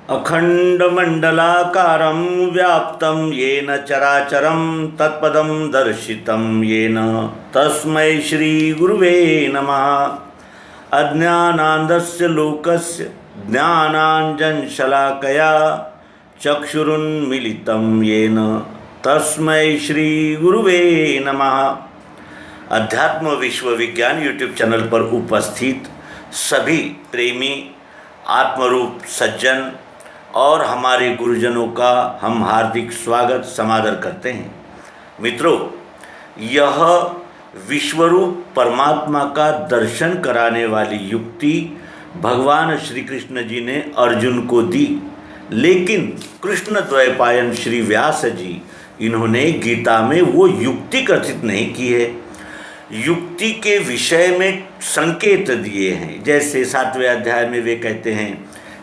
अखंडमंडलाकारं व्याप्तं येन चराचरं तत्पदं दर्शितं येन तस्मै श्रीगुरुवे नमः। अज्ञानान्धस्य लोकस्य ज्ञानाञ्जनशलाकया चक्षुरुन्मीलितं येन तस्मै श्रीगुरुवे नमः। अध्यात्म विश्व विज्ञान यूट्यूब चैनल पर उपस्थित सभी प्रेमी आत्मरूप सज्जन और हमारे गुरुजनों का हम हार्दिक स्वागत समादर करते हैं। मित्रों, यह विश्वरूप परमात्मा का दर्शन कराने वाली युक्ति भगवान श्री कृष्ण जी ने अर्जुन को दी, लेकिन कृष्ण द्वैपायन श्री व्यास जी इन्होंने गीता में वो युक्ति कथित नहीं की है। युक्ति के विषय में संकेत दिए हैं। जैसे 7वें अध्याय में वे कहते हैं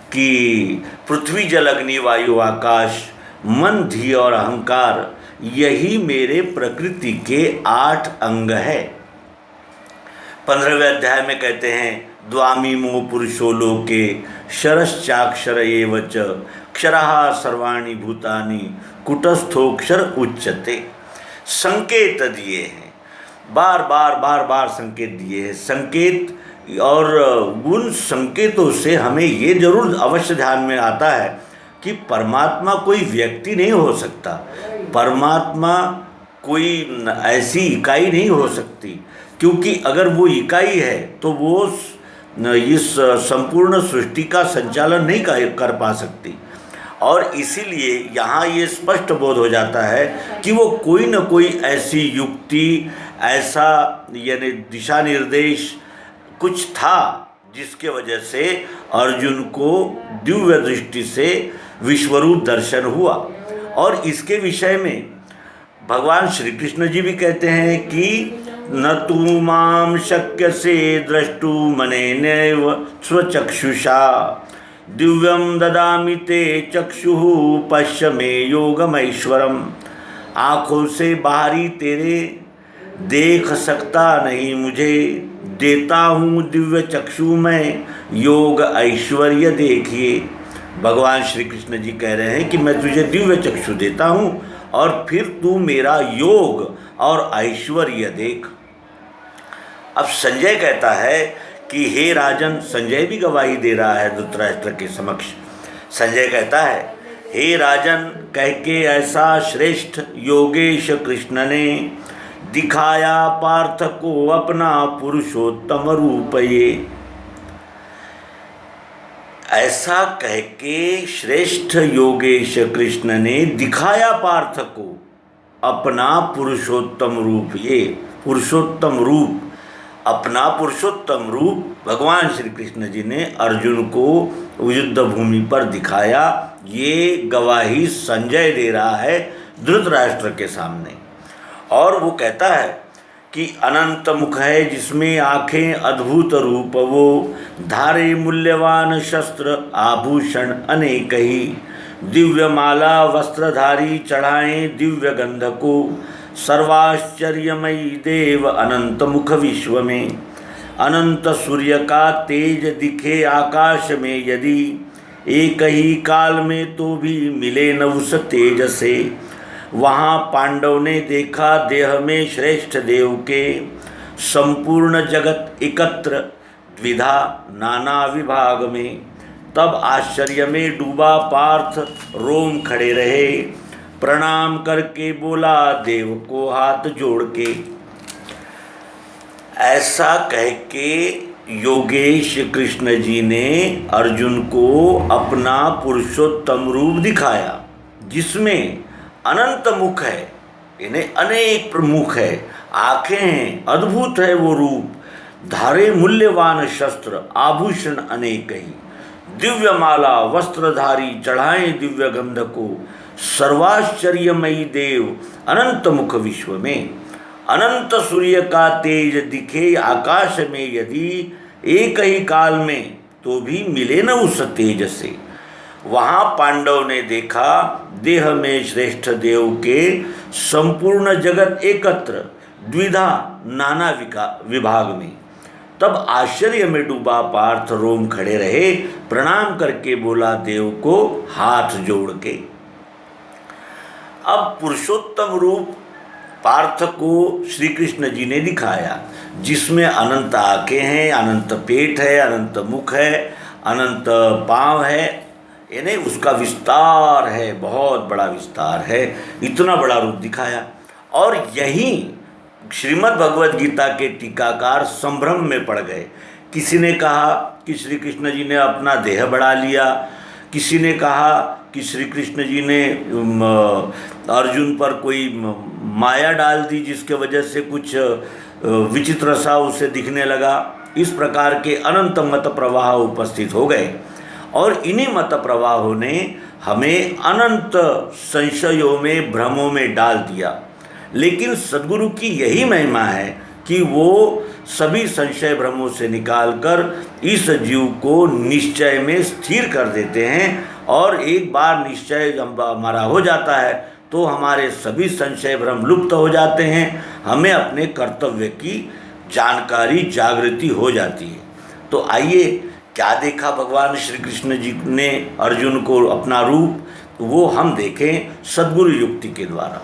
कि पृथ्वी जल अग्नि वायु आकाश मन धी और अहंकार यही मेरे प्रकृति के 8 अंग है। 15वें अध्याय में कहते हैं द्वामीमो पुरुषो लोके शरश्चाक्षर एव च क्षरः सर्वाणि भूतानि कुटस्थोक्षर उच्यते। संकेत दिए हैं, बार बार संकेत दिए हैं। संकेत और उन संकेतों से हमें ये जरूर अवश्य ध्यान में आता है कि परमात्मा कोई व्यक्ति नहीं हो सकता, परमात्मा कोई ऐसी इकाई नहीं हो सकती, क्योंकि अगर वो इकाई है तो वो इस संपूर्ण सृष्टि का संचालन नहीं कर पा सकती। और इसीलिए यहाँ ये स्पष्ट बोध हो जाता है कि वो कोई न कोई ऐसी युक्ति, ऐसा यानी दिशा निर्देश कुछ था जिसके वजह से अर्जुन को दिव्य दृष्टि से विश्वरूप दर्शन हुआ। और इसके विषय में भगवान श्री कृष्ण जी भी कहते हैं कि न तू माम शक्य से द्रष्टुम मनेनैव स्वचक्षुषा दिव्यम ददामि ते चक्षुः पश्य मे योगमैश्वरम। आँखों से बाहरी तेरे देख सकता नहीं मुझे, देता हूँ दिव्य चक्षु में योग ऐश्वर्य देखिए। भगवान श्री कृष्ण जी कह रहे हैं कि मैं तुझे दिव्य चक्षु देता हूँ और फिर तू मेरा योग और ऐश्वर्य देख। अब संजय कहता है कि हे राजन, संजय भी गवाही दे रहा है धृतराष्ट्र के समक्ष। संजय कहता है हे राजन कह के ऐसा श्रेष्ठ योगेश कृष्ण ने दिखाया पार्थ को अपना पुरुषोत्तम रूप। ये ऐसा कह के श्रेष्ठ योगेश कृष्ण ने दिखाया पार्थ को अपना पुरुषोत्तम रूप। ये पुरुषोत्तम रूप, अपना पुरुषोत्तम रूप भगवान श्री कृष्ण जी ने अर्जुन को युद्ध भूमि पर दिखाया। ये गवाही संजय दे रहा है धृतराष्ट्र के सामने। और वो कहता है कि अनंत मुख है जिसमें आँखें अद्भुत रूप, वो धारे मूल्यवान शस्त्र आभूषण अनेक ही, दिव्य माला वस्त्रधारी चढ़ाएं दिव्य गंध को, सर्वाश्चर्यमयी देव अनंत मुख विश्व में। अनंत सूर्य का तेज दिखे आकाश में यदि, एक ही काल में तो भी मिले न उस तेज से। वहाँ पांडव ने देखा देह में श्रेष्ठ देव के, संपूर्ण जगत एकत्र द्विधा नाना विभाग में। तब आश्चर्य में डूबा पार्थ रोम खड़े रहे, प्रणाम करके बोला देव को हाथ जोड़ के। ऐसा कह के योगेश कृष्ण जी ने अर्जुन को अपना पुरुषोत्तम रूप दिखाया, जिसमें अनंत मुख है, इन्हें अनेक मुख है, आँखें हैं, अद्भुत है वो रूप, धारे मूल्यवान शस्त्र आभूषण अनेक ही, दिव्य माला वस्त्रधारी चढ़ाएं दिव्य गंध को, सर्वाश्चर्यमयी देव अनंत मुख विश्व में। अनंत सूर्य का तेज दिखे आकाश में यदि, एक ही काल में तो भी मिले न उस तेज से। वहाँ पांडव ने देखा देह में श्रेष्ठ देव के, संपूर्ण जगत एकत्र द्विधा नाना विभाग में। तब आश्चर्य में डूबा पार्थ रोम खड़े रहे, प्रणाम करके बोला देव को हाथ जोड़ के। अब पुरुषोत्तम रूप पार्थ को श्री कृष्ण जी ने दिखाया, जिसमें अनंत आंखें हैं, अनंत पेट है, अनंत मुख है, अनंत पांव है, यानी उसका विस्तार है, बहुत बड़ा विस्तार है, इतना बड़ा रूप दिखाया। और यही श्रीमद् भगवद गीता के टीकाकार संभ्रम में पड़ गए। किसी ने कहा कि श्री कृष्ण जी ने अपना देह बढ़ा लिया, किसी ने कहा कि श्री कृष्ण जी ने अर्जुन पर कोई माया डाल दी जिसके वजह से कुछ विचित्र सा उसे दिखने लगा। इस प्रकार के अनंत मत प्रवाह उपस्थित हो गए और इन्हीं मत प्रवाहों ने हमें अनंत संशयों में, भ्रमों में डाल दिया। लेकिन सद्गुरु की यही महिमा है कि वो सभी संशय भ्रमों से निकालकर इस जीव को निश्चय में स्थिर कर देते हैं, और एक बार निश्चय जब हमारा हो जाता है तो हमारे सभी संशय भ्रम लुप्त हो जाते हैं, हमें अपने कर्तव्य की जानकारी, जागृति हो जाती है। तो आइए, क्या देखा भगवान श्री कृष्ण जी ने अर्जुन को अपना रूप, वो हम देखें सद्गुरु युक्ति के द्वारा।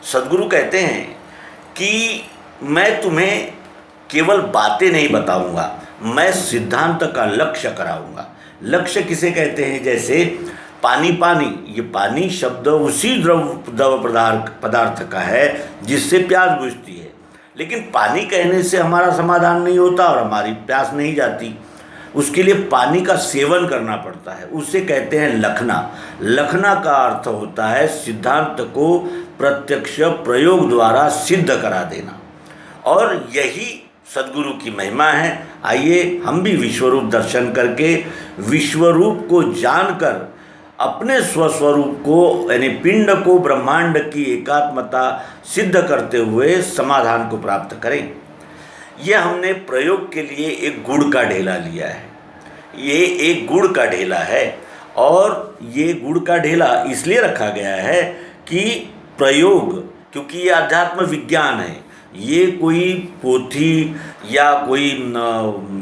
सद्गुरु कहते हैं कि मैं तुम्हें केवल बातें नहीं बताऊंगा, मैं सिद्धांत का लक्ष्य कराऊंगा। लक्ष्य किसे कहते हैं? जैसे पानी, पानी, ये पानी शब्द उसी द्रव पदार्थ का है जिससे प्यास बुझती है, लेकिन पानी कहने से हमारा समाधान नहीं होता और हमारी प्यास नहीं जाती। उसके लिए पानी का सेवन करना पड़ता है, उसे कहते हैं लखना। लखना का अर्थ होता है सिद्धांत को प्रत्यक्ष प्रयोग द्वारा सिद्ध करा देना, और यही सद्गुरु की महिमा है। आइए हम भी विश्वरूप दर्शन करके, विश्वरूप को जानकर अपने स्वस्वरूप को, यानी पिंड को, ब्रह्मांड की एकात्मता सिद्ध करते हुए समाधान को प्राप्त करें। यह हमने प्रयोग के लिए एक गुड़ का ढेला लिया है। ये एक गुड़ का ढेला है, और ये गुड़ का ढेला इसलिए रखा गया है कि प्रयोग, क्योंकि ये अध्यात्म विज्ञान है, ये कोई पोथी या कोई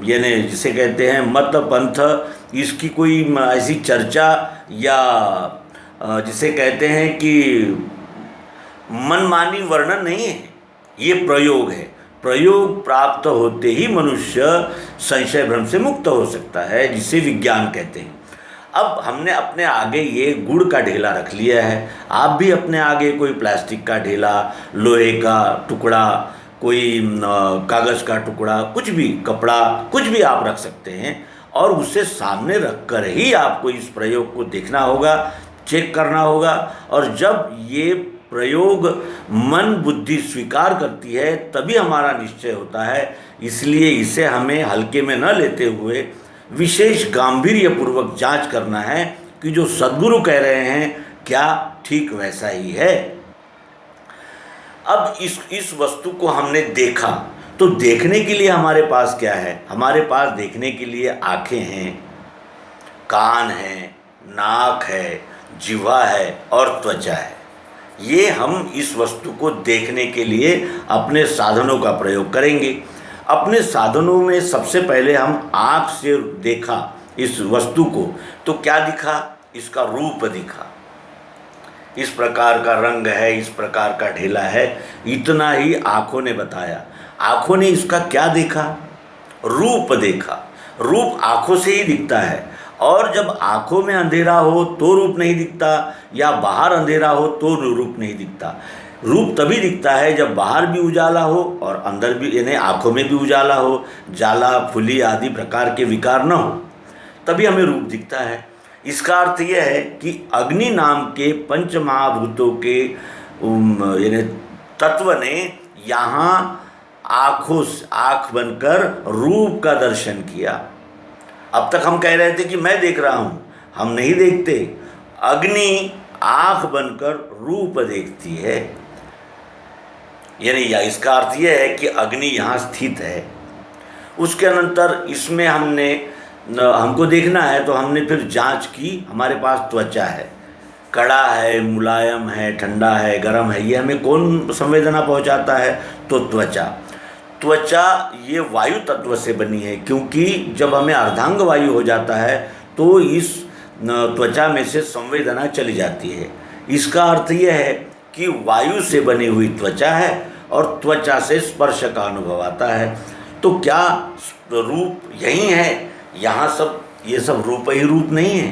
यानी जिसे कहते हैं मत पंथ, इसकी कोई ऐसी चर्चा या जिसे कहते हैं कि मनमानी वर्णन नहीं है, ये प्रयोग है। प्रयोग प्राप्त होते ही मनुष्य संशय भ्रम से मुक्त हो सकता है, जिसे विज्ञान कहते हैं। अब हमने अपने आगे ये गुड़ का ढेला रख लिया है, आप भी अपने आगे कोई प्लास्टिक का ढेला, लोहे का टुकड़ा, कोई कागज़ का टुकड़ा, कुछ भी, कपड़ा, कुछ भी आप रख सकते हैं, और उसे सामने रखकर ही आपको इस प्रयोग को देखना होगा, चेक करना होगा। और जब ये प्रयोग मन बुद्धि स्वीकार करती है तभी हमारा निश्चय होता है। इसलिए इसे हमें हल्के में न लेते हुए विशेष गांभीर्यपूर्वक जांच करना है कि जो सद्गुरु कह रहे हैं क्या ठीक वैसा ही है। अब इस वस्तु को हमने देखा, तो देखने के लिए हमारे पास क्या है? हमारे पास देखने के लिए आँखें हैं, कान है, नाक है, जिह्वा है और त्वचा है। ये हम इस वस्तु को देखने के लिए अपने साधनों का प्रयोग करेंगे। अपने साधनों में सबसे पहले हम आँख से देखा इस वस्तु को, तो क्या दिखा? इसका रूप दिखा, इस प्रकार का रंग है, इस प्रकार का ढेला है, इतना ही आँखों ने बताया। आँखों ने इसका क्या देखा? रूप देखा। रूप आँखों से ही दिखता है, और जब आँखों में अंधेरा हो तो रूप नहीं दिखता, या बाहर अंधेरा हो तो रूप नहीं दिखता। रूप तभी दिखता है जब बाहर भी उजाला हो और अंदर भी, यानी आँखों में भी उजाला हो, जाला, फुली आदि प्रकार के विकार न हो, तभी हमें रूप दिखता है। इसका अर्थ यह है कि अग्नि नाम के पंच महाभूतों के यानी तत्व ने यहाँ आँख बनकर रूप का दर्शन किया। अब तक हम कह रहे थे कि मैं देख रहा हूँ, हम नहीं देखते। अग्नि आँख बनकर रूप देखती है, यानी इसका अर्थ यह है कि अग्नि यहाँ स्थित है। उसके अनंतर इसमें हमको देखना है, तो हमने फिर जांच की। हमारे पास त्वचा है, कड़ा है, मुलायम है, ठंडा है, गर्म है, ये हमें कौन संवेदना पहुँचाता है? तो त्वचा। त्वचा ये वायु तत्व से बनी है, क्योंकि जब हमें अर्धांग वायु हो जाता है तो इस त्वचा में से संवेदना चली जाती है। इसका अर्थ यह है कि वायु से बनी हुई त्वचा है और त्वचा से स्पर्श का अनुभव आता है। तो क्या रूप यही है? यहाँ ये सब रूप ही रूप नहीं है।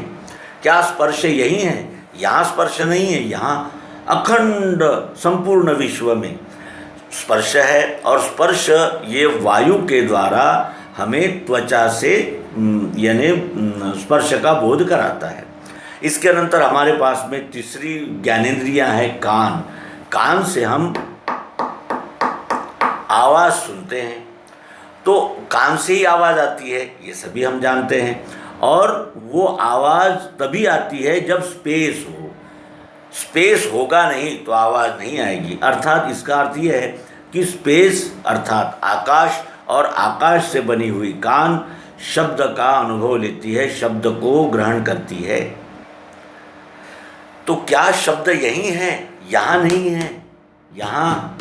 क्या स्पर्श यही है? यहाँ स्पर्श नहीं है। यहाँ अखंड संपूर्ण विश्व में स्पर्श है, और स्पर्श ये वायु के द्वारा हमें त्वचा से यानी स्पर्श का बोध कराता है। इसके अनंतर हमारे पास में तीसरी ज्ञानेंद्रियां है कान। कान से हम आवाज़ सुनते हैं, तो कान से ही आवाज़ आती है, ये सभी हम जानते हैं। और वो आवाज़ तभी आती है जब स्पेस हो। स्पेस होगा नहीं तो आवाज़ नहीं आएगी। अर्थात इसका अर्थ ये है कि स्पेस अर्थात आकाश, और आकाश से बनी हुई कान शब्द का अनुभव लेती है, शब्द को ग्रहण करती है। तो क्या शब्द यही है? यहाँ नहीं है। यहाँ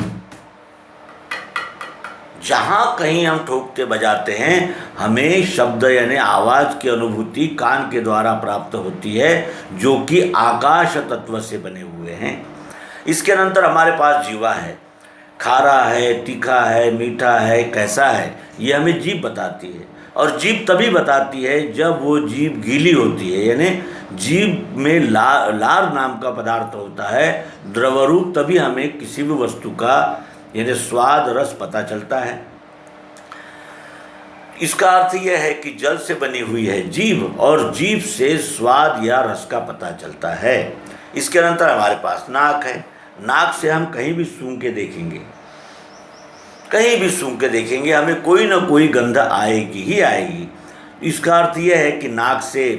जहाँ कहीं हम ठोकते बजाते हैं, हमें शब्द यानी आवाज़ की अनुभूति कान के द्वारा प्राप्त होती है, जो कि आकाश तत्व से बने हुए हैं। इसके अनंतर हमारे पास जीवा है। खारा है, तीखा है, मीठा है, कैसा है, ये हमें जीभ बताती है। और जीभ तभी बताती है जब वो जीभ गीली होती है, यानी जीभ में लार नाम का पदार्थ होता है, द्रवरूप, तभी हमें किसी भी वस्तु का यानी स्वाद रस पता चलता है। इसका अर्थ यह है कि जल से बनी हुई है जीभ, और जीभ से स्वाद या रस का पता चलता है। इसके अनंतर हमारे पास नाक है। नाक से हम कहीं भी सूंघ के देखेंगे, कहीं भी सूंघ के देखेंगे, हमें कोई ना कोई गंध आएगी ही आएगी। इसका अर्थ यह है कि नाक से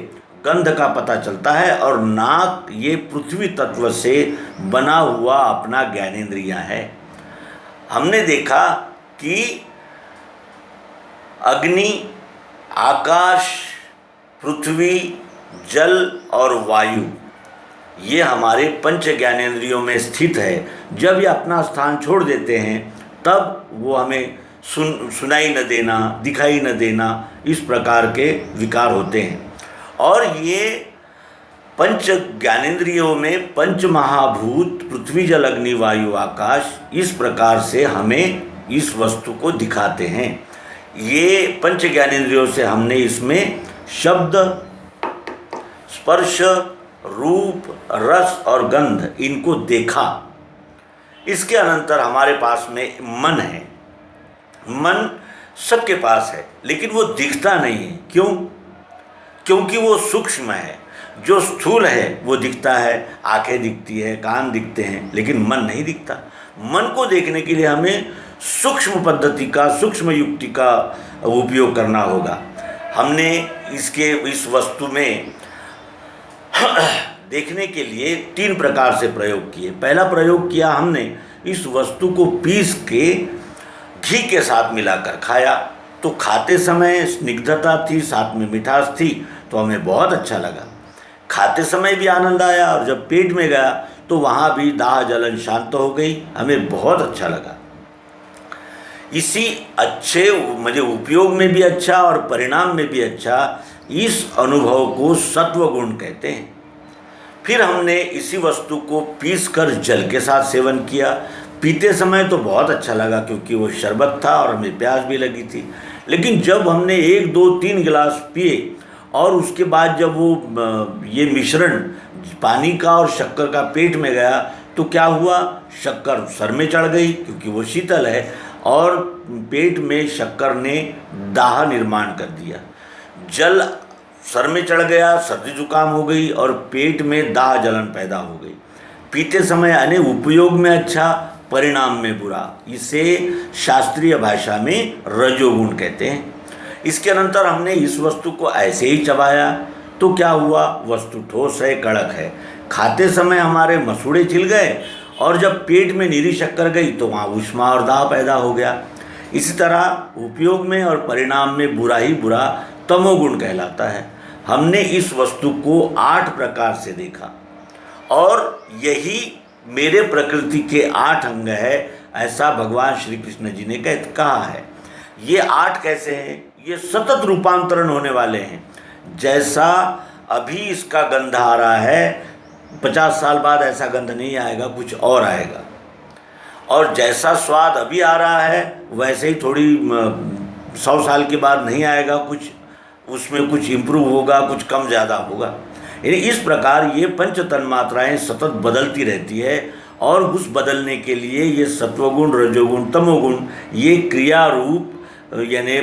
गंध का पता चलता है, और नाक ये पृथ्वी तत्व से बना हुआ अपना ज्ञानेंद्रिय है। हमने देखा कि अग्नि, आकाश, पृथ्वी, जल और वायु ये हमारे पंच ज्ञानेंद्रियों में स्थित है। जब ये अपना स्थान छोड़ देते हैं तब वो हमें सुनाई न देना, दिखाई न देना, इस प्रकार के विकार होते हैं। और ये पंच ज्ञानेंद्रियों में पंच महाभूत पृथ्वी, जल, अग्नि, वायु, आकाश इस प्रकार से हमें इस वस्तु को दिखाते हैं। ये पंच ज्ञानेंद्रियों से हमने इसमें शब्द, स्पर्श, रूप, रस और गंध इनको देखा। इसके अनंतर हमारे पास में मन है। मन सबके पास है, लेकिन वो दिखता नहीं है। क्यों? क्योंकि वो सूक्ष्म है। जो स्थूल है वो दिखता है, आंखें दिखती है, कान दिखते हैं, लेकिन मन नहीं दिखता। मन को देखने के लिए हमें सूक्ष्म पद्धति का, सूक्ष्म युक्ति का उपयोग करना होगा। हमने इस वस्तु में देखने के लिए 3 प्रकार से प्रयोग किए। पहला प्रयोग किया हमने इस वस्तु को पीस के घी के साथ मिलाकर खाया, तो खाते समय स्निग्धता थी, साथ में मिठास थी, तो हमें बहुत अच्छा लगा। खाते समय भी आनंद आया, और जब पेट में गया तो वहाँ भी दाह जलन शांत हो गई, हमें बहुत अच्छा लगा। इसी अच्छे मुझे उपयोग में भी अच्छा और परिणाम में भी अच्छा, इस अनुभव को सत्व गुण कहते हैं। फिर हमने इसी वस्तु को पीसकर जल के साथ सेवन किया। पीते समय तो बहुत अच्छा लगा, क्योंकि वो शरबत था और हमें प्यास भी लगी थी। लेकिन जब हमने 1, 2, 3 गिलास पिए, और उसके बाद जब वो ये मिश्रण पानी का और शक्कर का पेट में गया, तो क्या हुआ? शक्कर सर में चढ़ गई, क्योंकि वो शीतल है, और पेट में शक्कर ने दाह निर्माण कर दिया। जल सर में चढ़ गया, सर्दी जुकाम हो गई, और पेट में दाह जलन पैदा हो गई। पीते समय यानी उपयोग में अच्छा, परिणाम में बुरा। इसे शास्त्रीय भाषा में रजोगुण कहते हैं। इसके अनंतर हमने इस वस्तु को ऐसे ही चबाया, तो क्या हुआ? वस्तु ठोस है, कड़क है। खाते समय हमारे मसूड़े छिल गए, और जब पेट में नीरी शक्कर गई तो वहाँ ऊष्मा और दाह पैदा हो गया। इसी तरह उपयोग में और परिणाम में बुरा ही बुरा तमोगुण कहलाता है। हमने इस वस्तु को 8 प्रकार से देखा, और यही मेरे प्रकृति के 8 अंग है। ऐसा भगवान श्री कृष्ण जी ने कहा है। ये 8 कैसे हैं? ये सतत रूपांतरण होने वाले हैं। जैसा अभी इसका गंध आ रहा है, 50 साल बाद ऐसा गंध नहीं आएगा, कुछ और आएगा। और जैसा स्वाद अभी आ रहा है वैसे ही थोड़ी 100 साल के बाद नहीं आएगा, कुछ उसमें कुछ इम्प्रूव होगा, कुछ कम ज़्यादा होगा। यानी इस प्रकार ये पंच तन्मात्राएँ सतत बदलती रहती है। और उस बदलने के लिए ये सत्वगुण, रजोगुण, तमोगुण, ये क्रिया रूप यानी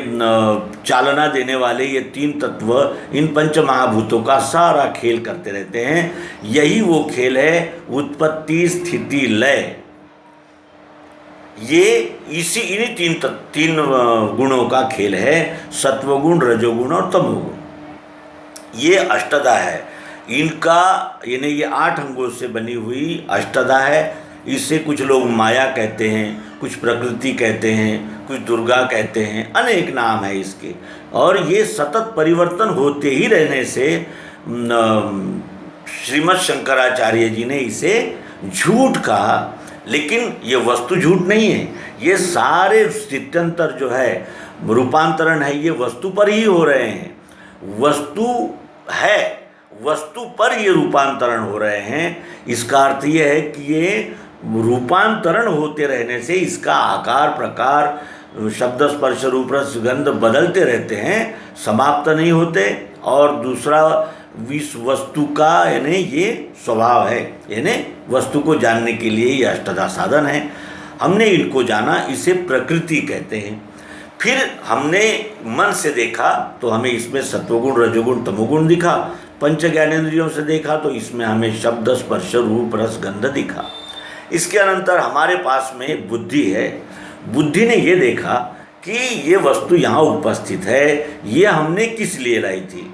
चालना देने वाले ये 3 तत्व इन पंच महाभूतों का सारा खेल करते रहते हैं। यही वो खेल है उत्पत्ति, स्थिति, लय। ये इन्हीं 3 गुणों का खेल है, सत्वगुण, रजोगुण और तमोगुण। ये अष्टधा है। इनका यानी ये 8 अंगों से बनी हुई अष्टधा है। इसे कुछ लोग माया कहते हैं, कुछ प्रकृति कहते हैं, कुछ दुर्गा कहते हैं, अनेक नाम है इसके। और ये सतत परिवर्तन होते ही रहने से श्रीमद् शंकराचार्य जी ने इसे झूठ कहा। लेकिन ये वस्तु झूठ नहीं है। ये सारे स्थित्यंतर जो है, रूपांतरण है, ये वस्तु पर ही हो रहे हैं। वस्तु है, वस्तु पर ये रूपांतरण हो रहे हैं। इसका अर्थ ये है कि ये रूपांतरण होते रहने से इसका आकार, प्रकार, शब्द, स्पर्श, रूप, रस, गंध बदलते रहते हैं, समाप्त नहीं होते। और दूसरा विश्व वस्तु का यानी ये स्वभाव है, यानी वस्तु को जानने के लिए ये अष्टधा साधन है। हमने इनको जाना, इसे प्रकृति कहते हैं। फिर हमने मन से देखा तो हमें इसमें सत्वगुण, रजोगुण, तमोगुण दिखा। पंच ज्ञानेंद्रियों से देखा तो इसमें हमें शब्द, स्पर्श, रूप, रस, गंध दिखा। इसके अनंतर हमारे पास में बुद्धि है। बुद्धि ने ये देखा कि ये वस्तु यहाँ उपस्थित है, ये हमने किस लिए लाई थी?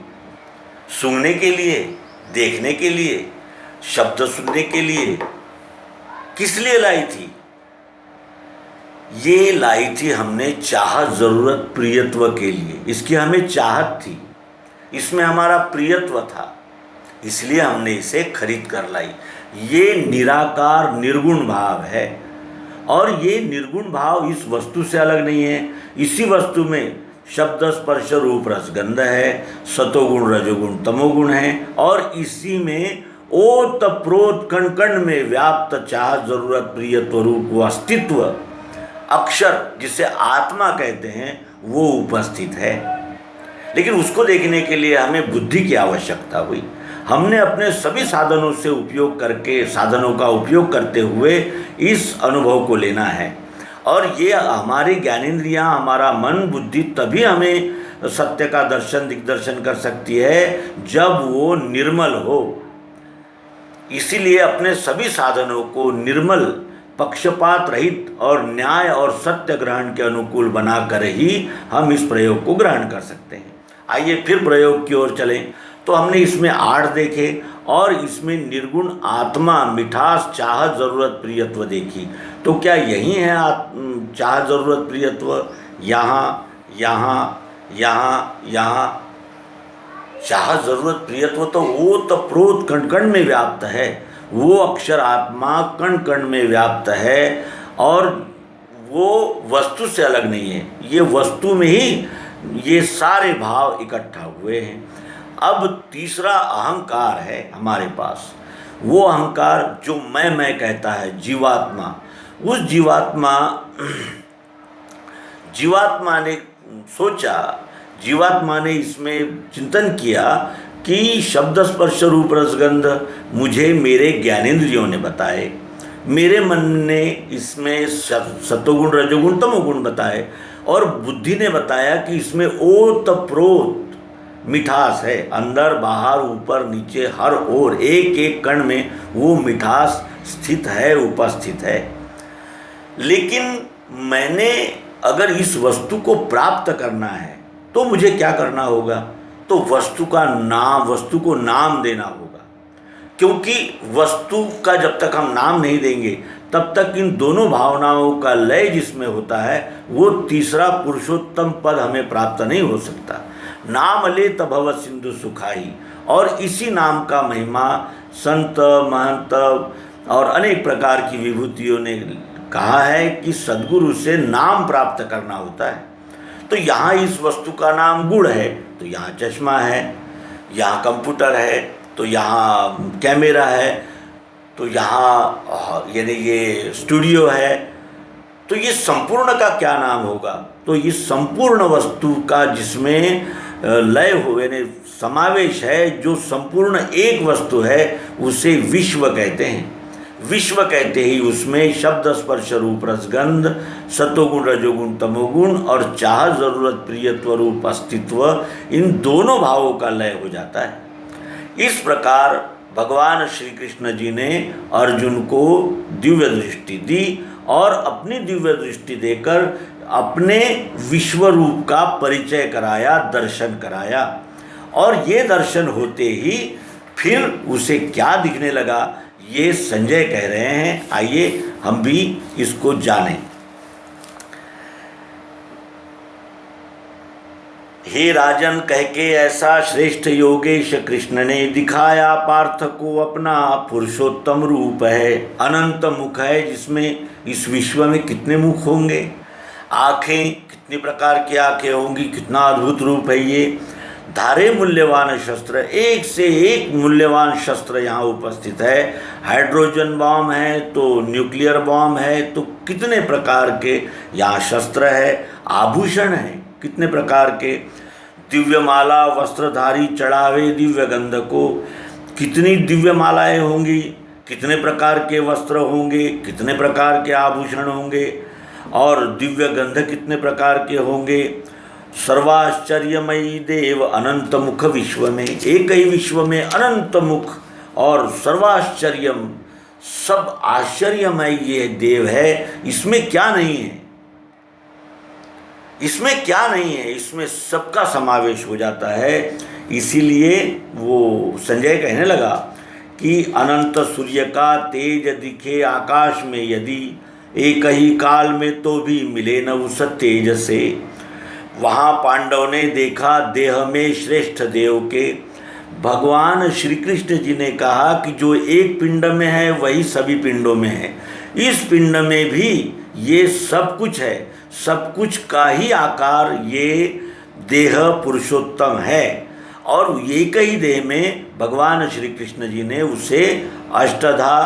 सूंघने के लिए, देखने के लिए, शब्द सुनने के लिए, किस लिए लाई थी? ये लाई थी हमने चाहत, ज़रूरत, प्रियत्व के लिए। इसकी हमें चाहत थी, इसमें हमारा प्रियत्व था, इसलिए हमने इसे खरीद कर लाई। ये निराकार निर्गुण भाव है। और ये निर्गुण भाव इस वस्तु से अलग नहीं है। इसी वस्तु में शब्द, स्पर्श, रूप, रस, गंध है, सतोगुण, रजोगुण, तमोगुण है। और इसी में ओत प्रोत कण कण में व्याप्त चाहत, जरूरत, प्रियत्व, रूप, वो अस्तित्व, अक्षर जिसे आत्मा कहते हैं, वो उपस्थित है। लेकिन उसको देखने के लिए हमें बुद्धि की आवश्यकता हुई। हमने अपने सभी साधनों से उपयोग करके, साधनों का उपयोग करते हुए इस अनुभव को लेना है। और ये हमारी ज्ञानेंद्रियां, हमारा मन, बुद्धि तभी हमें सत्य का दर्शन, दिग्दर्शन कर सकती है जब वो निर्मल हो। इसीलिए अपने सभी साधनों को निर्मल, पक्षपात रहित और न्याय और सत्य ग्रहण के अनुकूल बनाकर ही हम इस प्रयोग को ग्रहण कर सकते हैं। आइए फिर प्रयोग की ओर चलें। तो हमने इसमें 8 देखे और इसमें निर्गुण आत्मा, मिठास, चाहत, ज़रूरत, प्रियत्व देखी। तो क्या यही है चाहत, ज़रूरत, प्रियत्व? यहाँ, यहाँ, यहाँ, यहाँ चाहत, ज़रूरत, प्रियत्व तो वो तो प्रोत कण कण में व्याप्त है। वो अक्षर आत्मा कण कण में व्याप्त है और वो वस्तु से अलग नहीं है। ये वस्तु में ही ये सारे भाव इकट्ठा हुए हैं। अब तीसरा अहंकार है हमारे पास। वो अहंकार जो मैं कहता है, जीवात्मा। उस जीवात्मा ने सोचा, जीवात्मा ने इसमें चिंतन किया कि शब्द, स्पर्श, रूप, रसगंध मुझे मेरे ज्ञानेंद्रियों ने बताए, मेरे मन ने इसमें सत्वगुण, रजोगुण, तमोगुण बताए, और बुद्धि ने बताया कि इसमें ओतप्रोत मिठास है। अंदर, बाहर, ऊपर, नीचे, हर ओर, एक एक कण में वो मिठास स्थित है, उपस्थित है। लेकिन मैंने अगर इस वस्तु को प्राप्त करना है तो मुझे क्या करना होगा? तो वस्तु को नाम देना होगा। क्योंकि वस्तु का जब तक हम नाम नहीं देंगे तब तक इन दोनों भावनाओं का लय जिसमें होता है वो तीसरा पुरुषोत्तम पद हमें प्राप्त नहीं हो सकता। नाम ले तभव सिंधु सुखाई। और इसी नाम का महिमा संत, महंत और अनेक प्रकार की विभूतियों ने कहा है कि सद्गुरु से नाम प्राप्त करना होता है। तो यहाँ इस वस्तु का नाम गुड़ है, तो यहाँ चश्मा है, यहाँ कंप्यूटर है, तो यहाँ कैमरा है, तो यहाँ यानी ये स्टूडियो है। तो ये संपूर्ण का क्या नाम होगा? तो ये संपूर्ण वस्तु का जिसमें लय हो यानी समावेश है, जो संपूर्ण एक वस्तु है, उसे विश्व कहते हैं। विश्व कहते ही उसमें शब्द स्पर्श रूप रसगंध, सतोगुण रजोगुण तमोगुण और चाह जरूरत प्रियत्व रूप अस्तित्व, इन दोनों भावों का लय हो जाता है। इस प्रकार भगवान श्री कृष्ण जी ने अर्जुन को दिव्य दृष्टि दी और अपनी दिव्य दृष्टि देकर अपने विश्व रूप का परिचय कराया, दर्शन कराया। और ये दर्शन होते ही फिर उसे क्या दिखने लगा, ये संजय कह रहे हैं। आइए हम भी इसको जानें। हे राजन, कह के ऐसा श्रेष्ठ योगेश कृष्ण ने दिखाया पार्थ को अपना पुरुषोत्तम रूप है। अनंत मुख है, जिसमें इस विश्व में कितने मुख होंगे, आँखें कितनी प्रकार की आँखें होंगी, कितना अद्भुत रूप है ये। धारे मूल्यवान शस्त्र, एक से एक मूल्यवान शस्त्र यहाँ उपस्थित है। हाइड्रोजन बॉम्ब है तो न्यूक्लियर बॉम्ब है, तो कितने प्रकार के यहाँ शस्त्र है। आभूषण है कितने प्रकार के, दिव्य माला वस्त्रधारी चढ़ावे दिव्य गंध को, कितनी दिव्य मालाएँ होंगी, कितने प्रकार के वस्त्र होंगे, कितने प्रकार के आभूषण होंगे, और दिव्य गंध कितने प्रकार के होंगे। सर्वाश्चर्यमयी देव अनंत मुख विश्व में, एक ही विश्व में अनंत मुख और सर्वाश्चर्यम, सब आश्चर्यमय ये देव है। इसमें क्या नहीं है, इसमें क्या नहीं है, इसमें सबका समावेश हो जाता है। इसीलिए वो संजय कहने लगा कि अनंत सूर्य का तेज दिखे आकाश में यदि, एक ही काल में तो भी मिले न उस तेज से। वहाँ पांडव ने देखा देह में श्रेष्ठ देव के। भगवान श्री कृष्ण जी ने कहा कि जो एक पिंड में है वही सभी पिंडों में है। इस पिंड में भी ये सब कुछ है, सब कुछ का ही आकार ये देह पुरुषोत्तम है। और एक ही देह में भगवान श्री कृष्ण जी ने उसे अष्टधा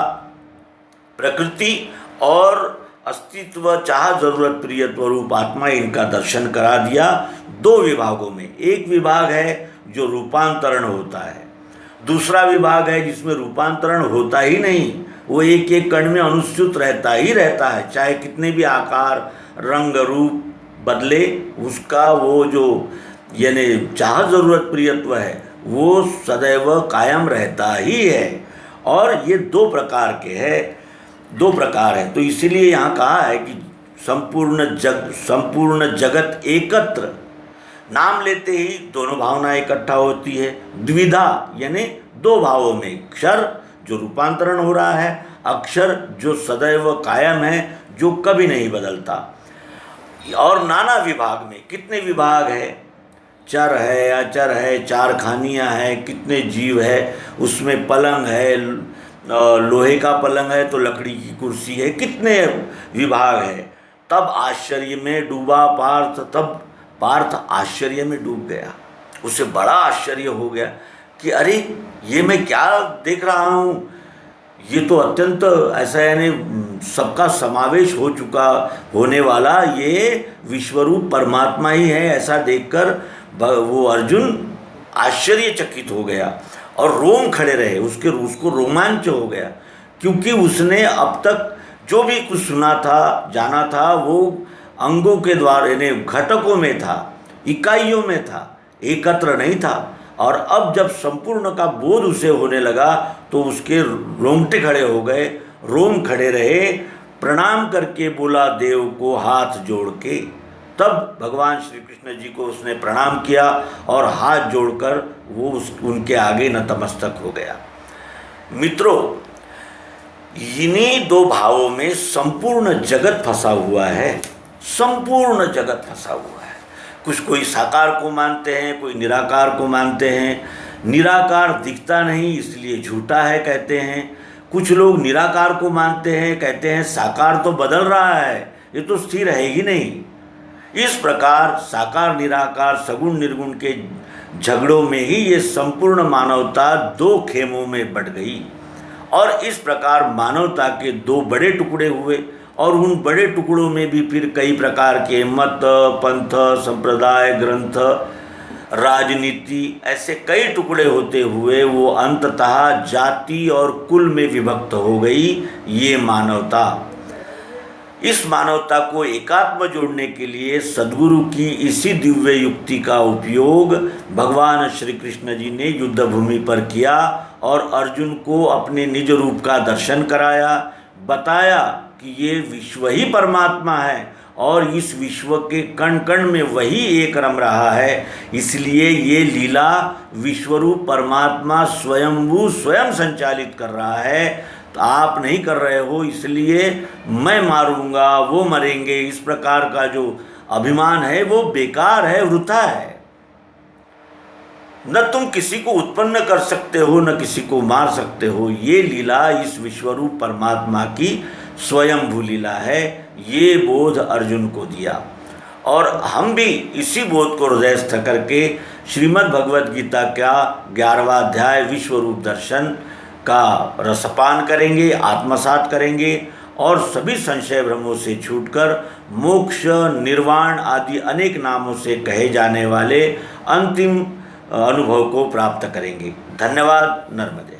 प्रकृति और अस्तित्व चाह जरूरत प्रियत्व रूप आत्मा, इनका दर्शन करा दिया। दो विभागों में, एक विभाग है जो रूपांतरण होता है, दूसरा विभाग है जिसमें रूपांतरण होता ही नहीं, वो एक एक कण में अनुस्यूत रहता ही रहता है। चाहे कितने भी आकार रंग रूप बदले, उसका वो जो यानी चाह जरूरत प्रियत्व है वो सदैव कायम रहता ही है। और ये दो प्रकार के हैं, दो प्रकार है। तो इसीलिए यहाँ कहा है कि संपूर्ण जगत एकत्र, नाम लेते ही दोनों भावना इकट्ठा होती है। द्विधा यानी दो भावों में, क्षर जो रूपांतरण हो रहा है, अक्षर जो सदैव कायम है, जो कभी नहीं बदलता। और नाना विभाग में, कितने विभाग है, चर है अचर है, चार खानियाँ हैं, कितने जीव है, उसमें पलंग है, लोहे का पलंग है तो लकड़ी की कुर्सी है, कितने विभाग है। तब आश्चर्य में डूबा पार्थ, तब पार्थ आश्चर्य में डूब गया। उसे बड़ा आश्चर्य हो गया कि अरे ये मैं क्या देख रहा हूँ, ये तो अत्यंत ऐसा यानी सबका समावेश हो चुका होने वाला ये विश्वरूप परमात्मा ही है। ऐसा देखकर वो अर्जुन आश्चर्यचकित हो गया और रोम खड़े रहे, उसको रोमांच हो गया, क्योंकि उसने अब तक जो भी कुछ सुना था जाना था वो अंगों के द्वारा यानी घटकों में था, इकाइयों में था, एकत्र नहीं था। और अब जब संपूर्ण का बोध उसे होने लगा तो उसके रोंगटे खड़े हो गए, रोम खड़े रहे, प्रणाम करके बोला देव को हाथ जोड़ के। तब भगवान श्री कृष्ण जी को उसने प्रणाम किया और हाथ जोड़कर वो उनके आगे नतमस्तक हो गया। मित्रों, इन्हीं दो भावों में संपूर्ण जगत फंसा हुआ है, संपूर्ण जगत फंसा हुआ है। कुछ कोई साकार को मानते हैं, कोई निराकार को मानते हैं। निराकार दिखता नहीं इसलिए झूठा है कहते हैं, कुछ लोग निराकार को मानते हैं, कहते हैं साकार तो बदल रहा है, ये तो स्थिर है ही नहीं। इस प्रकार साकार निराकार सगुण निर्गुण के झगड़ों में ही ये संपूर्ण मानवता दो खेमों में बट गई और इस प्रकार मानवता के दो बड़े टुकड़े हुए और उन बड़े टुकड़ों में भी फिर कई प्रकार के मत, पंथ, संप्रदाय, ग्रंथ, राजनीति, ऐसे कई टुकड़े होते हुए वो अंततः जाति और कुल में विभक्त हो गई ये मानवता। इस मानवता को एकात्म जोड़ने के लिए सद्गुरु की इसी दिव्य युक्ति का उपयोग भगवान श्री कृष्ण जी ने युद्ध भूमि पर किया और अर्जुन को अपने निज रूप का दर्शन कराया, बताया कि ये विश्व ही परमात्मा है और इस विश्व के कण कण में वही एक रम रहा है। इसलिए ये लीला विश्वरूप परमात्मा स्वयंभू स्वयं संचालित कर रहा है, तो आप नहीं कर रहे हो, इसलिए मैं मारूंगा, वो मरेंगे, इस प्रकार का जो अभिमान है वो बेकार है, वृथा है। न तुम किसी को उत्पन्न कर सकते हो, न किसी को मार सकते हो। ये लीला इस विश्वरूप परमात्मा की स्वयंभू लीला है। ये बोध अर्जुन को दिया और हम भी इसी बोध को हृदयस्थ करके श्रीमद् भगवद गीता का 11वां अध्याय विश्वरूप दर्शन का रसपान करेंगे, आत्मसात करेंगे और सभी संशय भ्रमों से छूटकर मोक्ष, निर्वाण आदि अनेक नामों से कहे जाने वाले अंतिम अनुभव को प्राप्त करेंगे। धन्यवाद। नर्मदे।